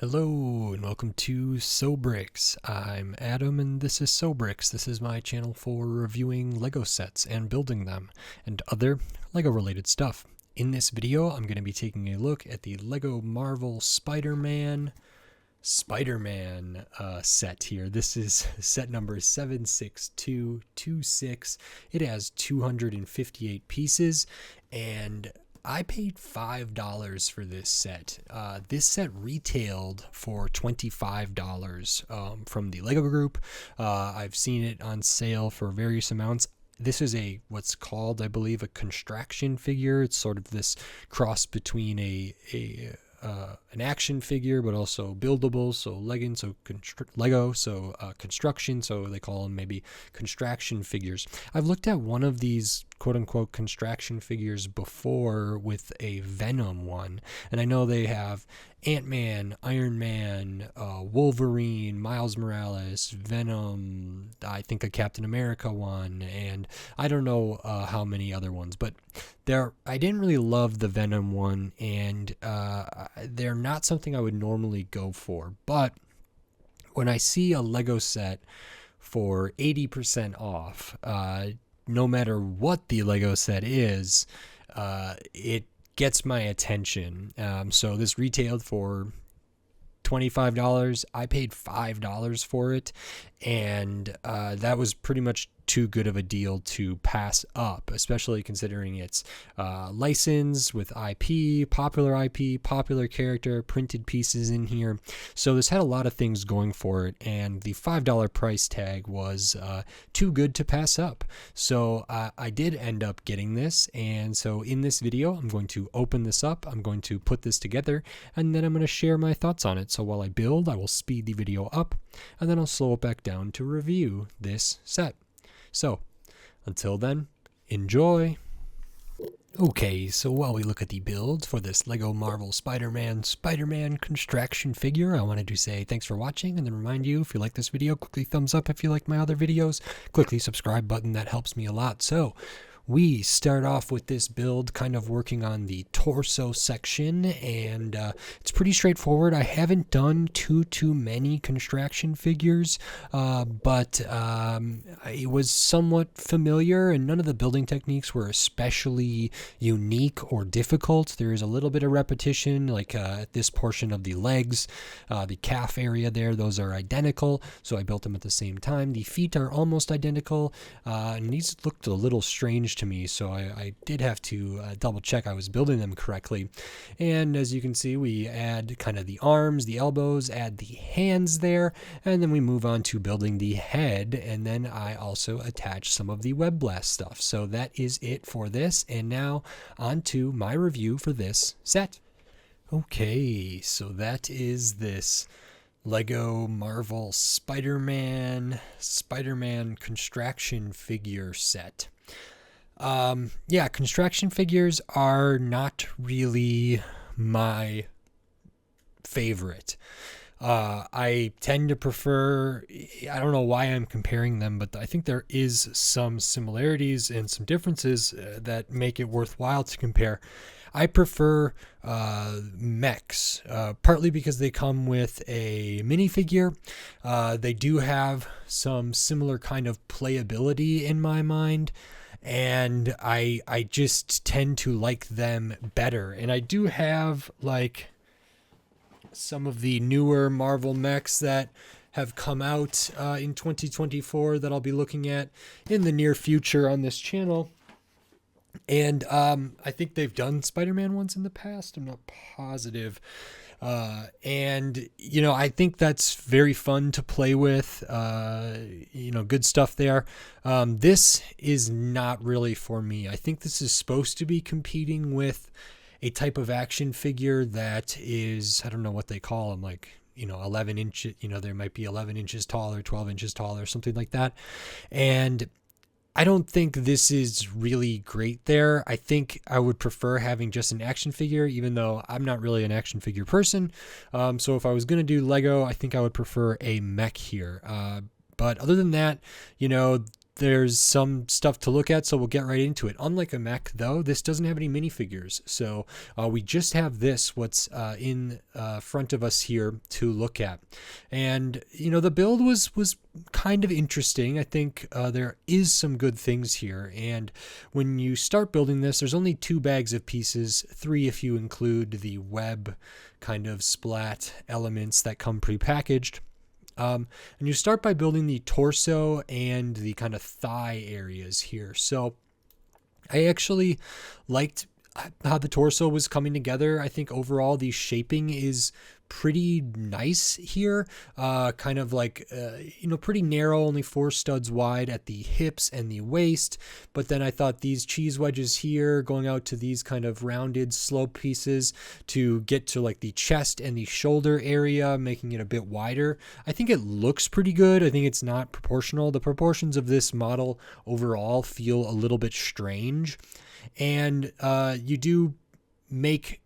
Hello and welcome to Sobricks. I'm Adam and this is Sobricks. This is my channel for reviewing Lego sets and building them and other Lego related stuff. In this video, I'm going to be taking a look at the Lego Marvel Spider-Man set here. This is set number 76226. It has 258 pieces and I paid $5 for this set. This set retailed for $25 from the Lego group. I've seen it on sale for various amounts. This is what's called, I believe, a Constraction figure. It's sort of this cross between an action figure, but also buildable. So Lego, so construction. So they call them maybe Constraction figures. I've looked at one of these quote-unquote Constraction figures before with a Venom one, and I know they have Ant-Man, Iron Man, Wolverine, Miles Morales, Venom, I think a Captain America one, and I don't know how many other ones, but I didn't really love the Venom one, and they're not something I would normally go for. But when I see a Lego set for 80% off, no matter what the Lego set is, it gets my attention. So this retailed for $25. I paid $5 for it, and that was pretty much too good of a deal to pass up, especially considering it's licensed with IP, popular character, printed pieces in here. So this had a lot of things going for it, and the $5 price tag was too good to pass up. So I did end up getting this, and so in this video, I'm going to open this up, I'm going to put this together, and then I'm going to share my thoughts on it. So while I build, I will speed the video up, and then I'll slow it back down to review this set. So, until then, enjoy! Okay, so while we look at the builds for this Lego Marvel Spider-Man Constraction figure, I wanted to say thanks for watching, and then remind you, if you like this video, quickly thumbs up. If you like my other videos, click the subscribe button. That helps me a lot. So, we start off with this build kind of working on the torso section, and it's pretty straightforward. I haven't done too many Constraction figures, but it was somewhat familiar, and none of the building techniques were especially unique or difficult. There is a little bit of repetition, like at this portion of the legs, the calf area there, those are identical, so I built them at the same time. The feet are almost identical, and these looked a little strange to me, so I did have to double check I was building them correctly. And as you can see, we add kind of the arms, the elbows, add the hands there, and then we move on to building the head, and then I also attach some of the web blast stuff. So that is it for this, and now on to my review for this set. Okay, so that is this Lego Marvel Spider-Man Constraction figure set. Yeah, Constraction figures are not really my favorite. I tend to prefer, I don't know why I'm comparing them, but I think there is some similarities and some differences that make it worthwhile to compare. I prefer mechs, partly because they come with a minifigure. They do have some similar kind of playability in my mind, and I just tend to like them better. And I do have like some of the newer Marvel mechs that have come out in 2024 that I'll be looking at in the near future on this channel. And I think they've done Spider-Man ones in the past. I'm not positive. And, you know, I think that's very fun to play with. You know, good stuff there. This is not really for me. I think this is supposed to be competing with a type of action figure that is, I don't know what they call them, like, you know, 11 inches, you know, there might be 11 inches tall or 12 inches tall or something like that. And I don't think this is really great there. I think I would prefer having just an action figure, even though I'm not really an action figure person. So if I was going to do Lego, I think I would prefer a mech here. But other than that, you know, there's some stuff to look at, so we'll get right into it. Unlike a mech, though, this doesn't have any minifigures, so we just have what's in front of us here to look at. And the build was kind of interesting. I think there is some good things here, and when you start building this, there's only 2 bags of pieces, 3 if you include the web kind of splat elements that come pre-packaged. And you start by building the torso and the kind of thigh areas here. So I actually liked how the torso was coming together. I think overall the shaping is pretty nice here, kind of like pretty narrow, only 4 studs wide at the hips and the waist. But then I thought these cheese wedges here going out to these kind of rounded slope pieces to get to like the chest and the shoulder area, making it a bit wider. I think it looks pretty good. I think it's not proportional. The proportions of this model overall feel a little bit strange, and you do make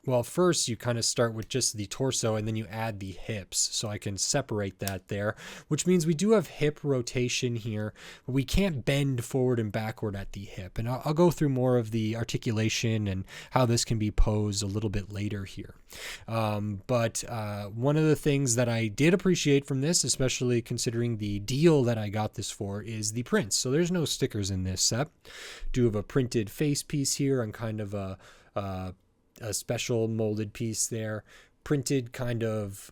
well, first you kind of start with just the torso and then you add the hips. So I can separate that there, which means we do have hip rotation here, but we can't bend forward and backward at the hip. And I'll go through more of the articulation and how this can be posed a little bit later here. But one of the things that I did appreciate from this, especially considering the deal that I got this for, is the prints. So there's no stickers in this set. Do have a printed face piece here on kind of a special molded piece there, printed kind of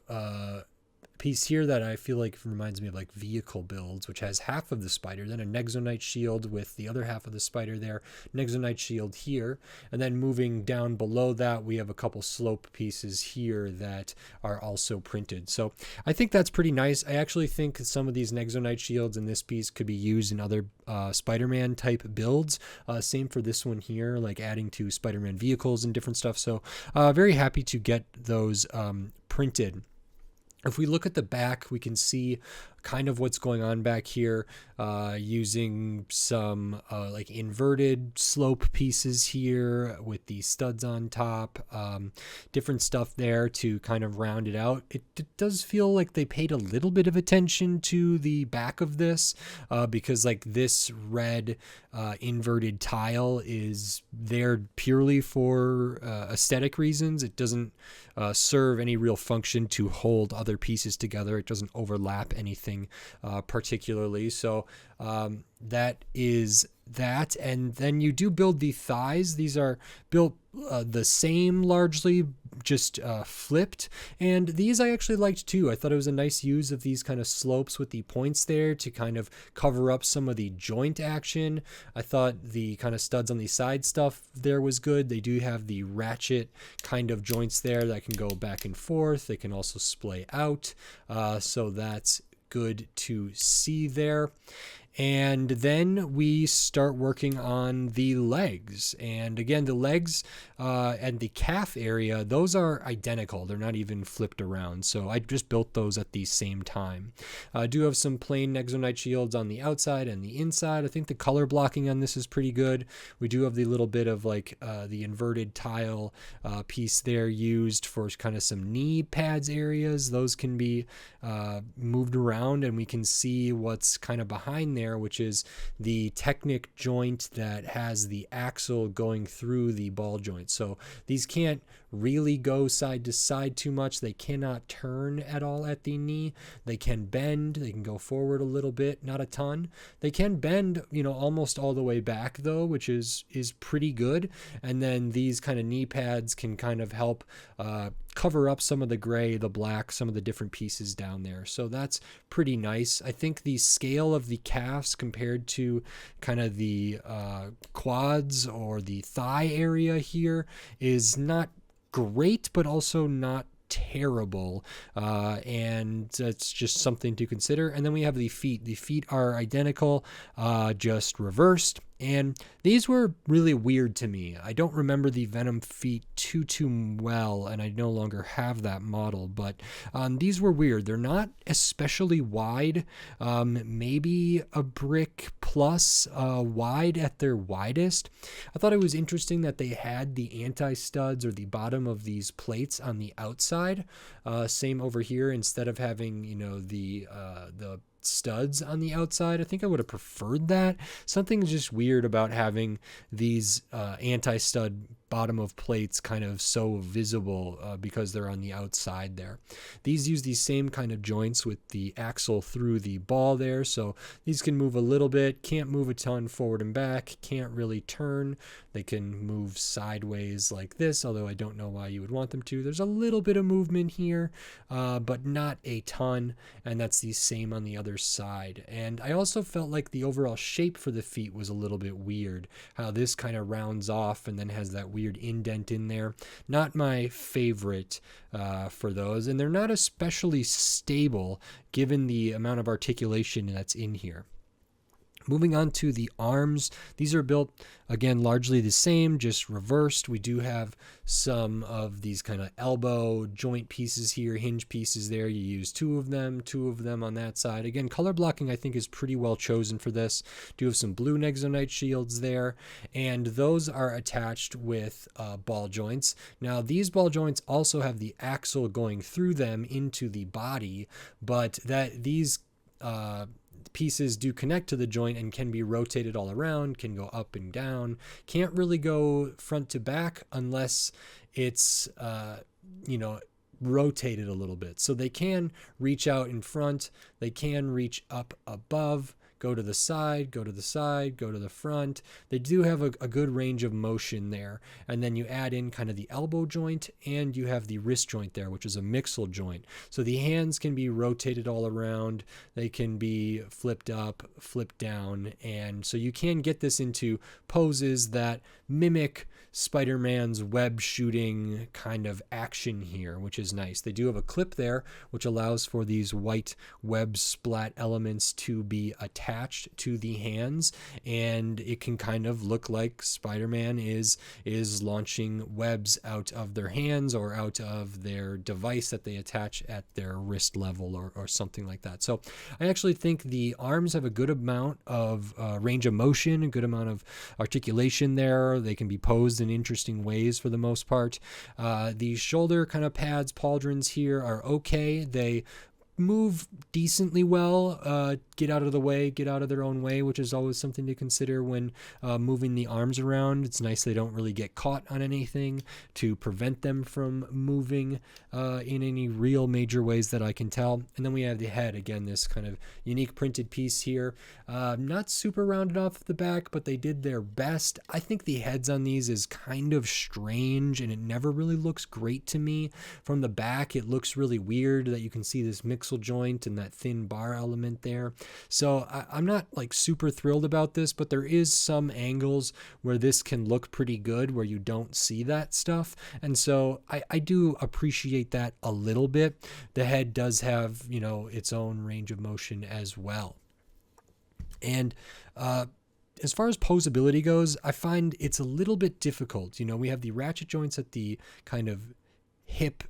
piece here that I feel like reminds me of like vehicle builds, which has half of the spider, then a Nexonite shield with the other half of the spider there, Nexonite shield here, and then moving down below that we have a couple slope pieces here that are also printed. So I think that's pretty nice. I actually think some of these Nexonite shields in this piece could be used in other Spider-Man type builds. Same for this one here, like adding to Spider-Man vehicles and different stuff. So very happy to get those printed. If we look at the back, we can see kind of what's going on back here, using some like inverted slope pieces here with the studs on top, different stuff there to kind of round it out. It does feel like they paid a little bit of attention to the back of this, because like this red inverted tile is there purely for aesthetic reasons. It doesn't serve any real function to hold other pieces together. It doesn't overlap anything particularly. So that is that. And then you do build the thighs. These are built the same, largely just flipped, and these I actually liked too. I thought it was a nice use of these kind of slopes with the points there to kind of cover up some of the joint action. I thought the kind of studs on the side stuff there was good. They do have the ratchet kind of joints there that can go back and forth. They can also splay out, so that's good to see there. And then we start working on the legs. And again, the legs and the calf area, those are identical. They're not even flipped around. So I just built those at the same time. I do have some plain Nexonite shields on the outside and the inside. I think the color blocking on this is pretty good. We do have the little bit of like the inverted tile piece there used for kind of some knee pads areas. Those can be moved around, and we can see what's kind of behind there, which is the Technic joint that has the axle going through the ball joint. So these can't really go side to side too much. They cannot turn at all at the knee. They can bend. They can go forward a little bit, not a ton. They can bend, almost all the way back though, which is pretty good. And then these kind of knee pads can kind of help cover up some of the gray, the black, some of the different pieces down there. So that's pretty nice. I think the scale of the calves compared to kind of the quads or the thigh area here is not great, but also not terrible, and that's just something to consider. And then we have the feet. The feet are identical, just reversed, and these were really weird to me. I don't remember the Venom feet too well, and I no longer have that model, but these were weird. They're not especially wide, maybe a brick plus wide at their widest. I thought it was interesting that they had the anti-studs or the bottom of these plates on the outside. Same over here, instead of having the studs on the outside. I think I would have preferred that. Something's just weird about having these anti-stud bottom of plates kind of so visible because they're on the outside there. These use these same kind of joints with the axle through the ball there, so these can move a little bit, can't move a ton forward and back, can't really turn. They can move sideways like this, although I don't know why you would want them to. There's a little bit of movement here, but not a ton, and that's the same on the other side. And I also felt like the overall shape for the feet was a little bit weird, how this kind of rounds off and then has that weird indent in there. Not my favorite for those, and they're not especially stable given the amount of articulation that's in here. Moving on to the arms, these are built, again, largely the same, just reversed. We do have some of these kind of elbow joint pieces here, hinge pieces there. You use two of them on that side. Again, color blocking I think is pretty well chosen for this. Do have some blue Nexonite shields there, and those are attached with ball joints. Now, these ball joints also have the axle going through them into the body, but these pieces do connect to the joint and can be rotated all around, can go up and down, can't really go front to back unless it's rotated a little bit. So they can reach out in front, they can reach up above, go to the side, go to the side, go to the front. They do have a good range of motion there. And then you add in kind of the elbow joint, and you have the wrist joint there, which is a mixel joint. So the hands can be rotated all around. They can be flipped up, flipped down. And so you can get this into poses that mimic Spider-Man's web shooting kind of action here, which is nice. They do have a clip there, which allows for these white web splat elements to be attached to the hands, and it can kind of look like Spider-Man is launching webs out of their hands or out of their device that they attach at their wrist level or something like that. So I actually think the arms have a good amount of range of motion, a good amount of articulation there. They can be posed in interesting ways for the most part. The shoulder kind of pads, pauldrons here are okay. They move decently well, get out of the way, get out of their own way, which is always something to consider when moving the arms around. It's nice they don't really get caught on anything to prevent them from moving in any real major ways that I can tell. And then we have the head, again, this kind of unique printed piece here. Not super rounded off the back, but they did their best. I think the heads on these is kind of strange, and it never really looks great to me. From the back, it looks really weird that you can see this mixel joint and that thin bar element there. So I'm not like super thrilled about this, but there is some angles where this can look pretty good where you don't see that stuff. And so I do appreciate that a little bit. The head does have, its own range of motion as well. And as far as posability goes, I find it's a little bit difficult. We have the ratchet joints at the kind of hip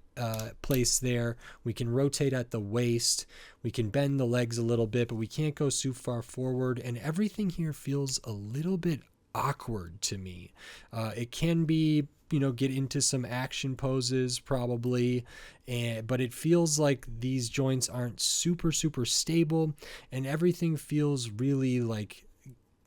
place there. We can rotate at the waist. We can bend the legs a little bit, but we can't go too far forward. And everything here feels a little bit awkward to me. It can be, get into some action poses probably, but it feels like these joints aren't super, super stable, and everything feels really like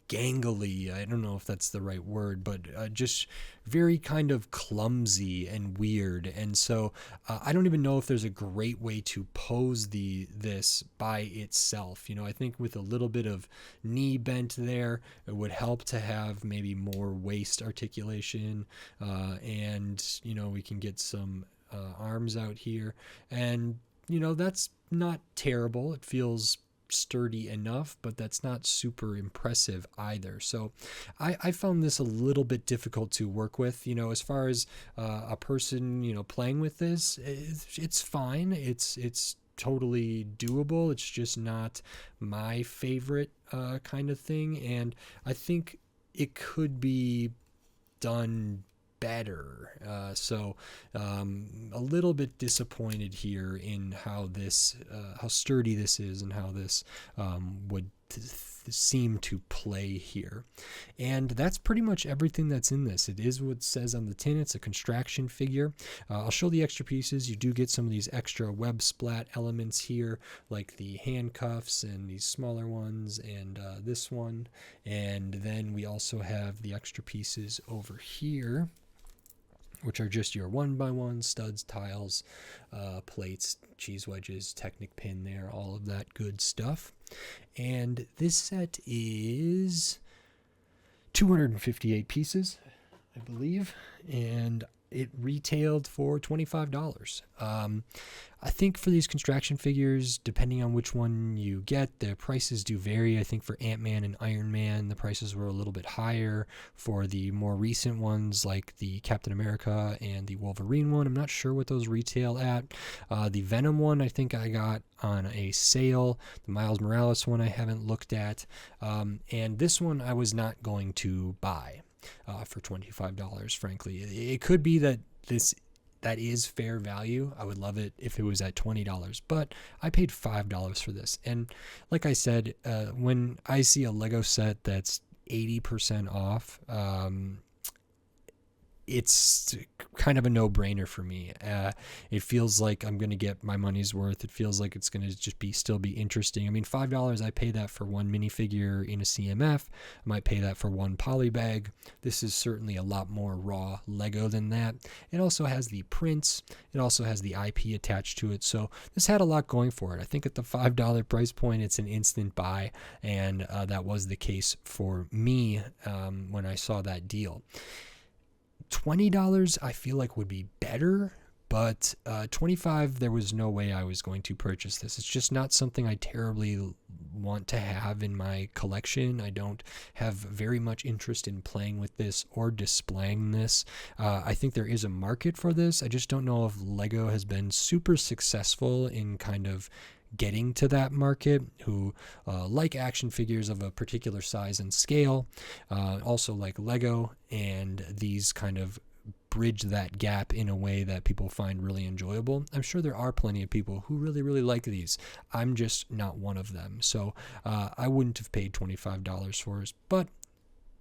gangly. I don't know if that's the right word, but just very kind of clumsy and weird. And so I don't even know if there's a great way to pose this by itself. I think with a little bit of knee bent there, it would help to have maybe more waist articulation, and we can get some arms out here, and that's not terrible. It feels sturdy enough, but that's not super impressive either. So I found this a little bit difficult to work with. As far as a person playing with this, it's fine. It's totally doable. It's just not my favorite kind of thing, and I think it could be done better. So a little bit disappointed here in how sturdy this is and how this would seem to play here. And that's pretty much everything that's in this. It is what it says on the tin. It's a Constraction figure. I'll show the extra pieces. You do get some of these extra web splat elements here, like the handcuffs and these smaller ones and this one. And then we also have the extra pieces over here, which are just your 1x1 studs, tiles, plates, cheese wedges, Technic pin there, all of that good stuff. And this set is 258 pieces, I believe, and it retailed for $25. I think for these Constraction figures, depending on which one you get, the prices do vary. I think for Ant-Man and Iron Man, the prices were a little bit higher. For the more recent ones, like the Captain America and the Wolverine one, I'm not sure what those retail at. The Venom one, I think I got on a sale. The Miles Morales one I haven't looked at. And this one I was not going to buy for $25, frankly. It could be that that is fair value. I would love it if it was at $20, but I paid $5 for this. And like I said, when I see a Lego set that's 80% off, it's kind of a no-brainer for me. It feels like I'm going to get my money's worth. It feels like it's going to just still be interesting. I mean, $5, I pay that for one minifigure in a CMF. I might pay that for one poly bag. This is certainly a lot more raw Lego than that. It also has the prints. It also has the IP attached to it. So this had a lot going for it. I think at the $5 price point, it's an instant buy, and that was the case for me when I saw that deal. $20 I feel like would be better, but $25, there was no way I was going to purchase this. It's just not something I terribly want to have in my collection. I don't have very much interest in playing with this or displaying this. I think there is a market for this. I just don't know if Lego has been super successful in kind of getting to that market, who like action figures of a particular size and scale, also like Lego, and these kind of bridge that gap in a way that people find really enjoyable. I'm sure there are plenty of people who really, really like these. I'm just not one of them. So I wouldn't have paid $25 for it, but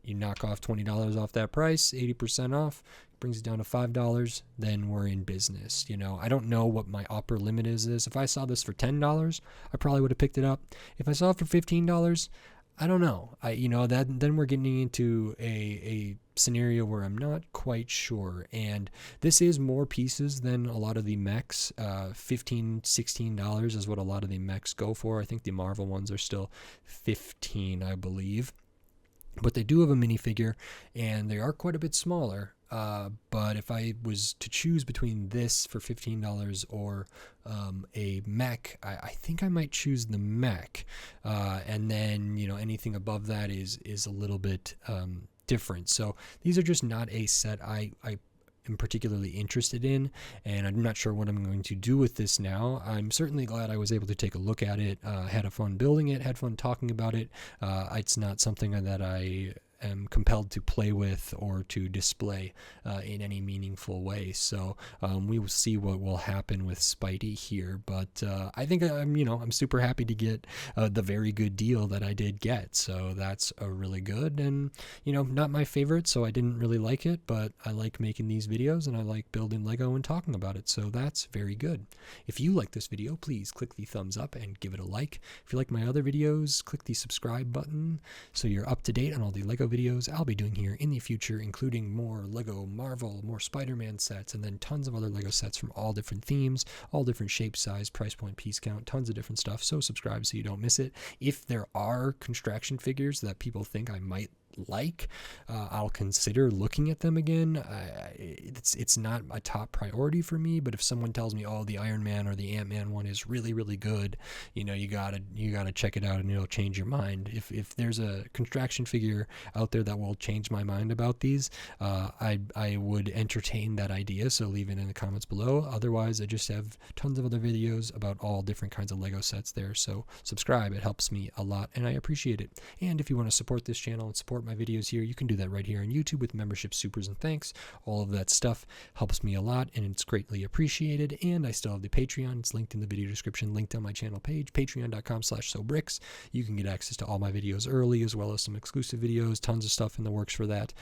you knock off $20 off that price, 80% off, brings it down to $5, then we're in business. You know, I don't know what my upper limit is this. If I saw this for $10, I probably would have picked it up. If I saw it for $15, I don't know. Then we're getting into a scenario where I'm not quite sure. And this is more pieces than a lot of the mechs. $15, $16 is what a lot of the mechs go for. I think the Marvel ones are still $15, I believe. But they do have a minifigure, and they are quite a bit smaller. But if I was to choose between this for $15 or a mech, I think I might choose the mech. And then, anything above that is a little bit different. So these are just not a set I am particularly interested in, and I'm not sure what I'm going to do with this now. I'm certainly glad I was able to take a look at it, had a fun building it, had fun talking about it. It's not something that I am compelled to play with or to display in any meaningful way. So we will see what will happen with Spidey here. But I think I'm super happy to get the very good deal that I did get. So that's a really good, and not my favorite, so I didn't really like it, but I like making these videos and I like building Lego and talking about it. So that's very good. If you like this video, please click the thumbs up and give it a like. If you like my other videos, click the subscribe button so you're up to date on all the Lego videos I'll be doing here in the future, including more Lego Marvel, more Spider-Man sets, and then tons of other Lego sets from all different themes, all different shape, size, price point, piece count, tons of different stuff. So subscribe so you don't miss it. If there are Constraction figures that people think I might like, I'll consider looking at them again. It's not a top priority for me, but if someone tells me, oh, the Iron Man or the Ant-Man one is really, really good, you gotta check it out and it'll change your mind. If there's a Constraction figure out there that will change my mind about these, I would entertain that idea, so leave it in the comments below. Otherwise, I just have tons of other videos about all different kinds of Lego sets there, so subscribe. It helps me a lot and I appreciate it. And if you want to support this channel and support my videos here, you can do that right here on YouTube with membership, supers, and thanks. All of that stuff helps me a lot, and it's greatly appreciated. And I still have the Patreon. It's linked in the video description, linked on my channel page, patreon.com/sobricks. You can get access to all my videos early, as well as some exclusive videos, tons of stuff in the works for that.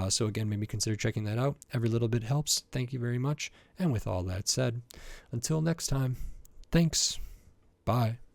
So again, maybe consider checking that out. Every little bit helps. Thank you very much. And with all that said, until next time, thanks. Bye.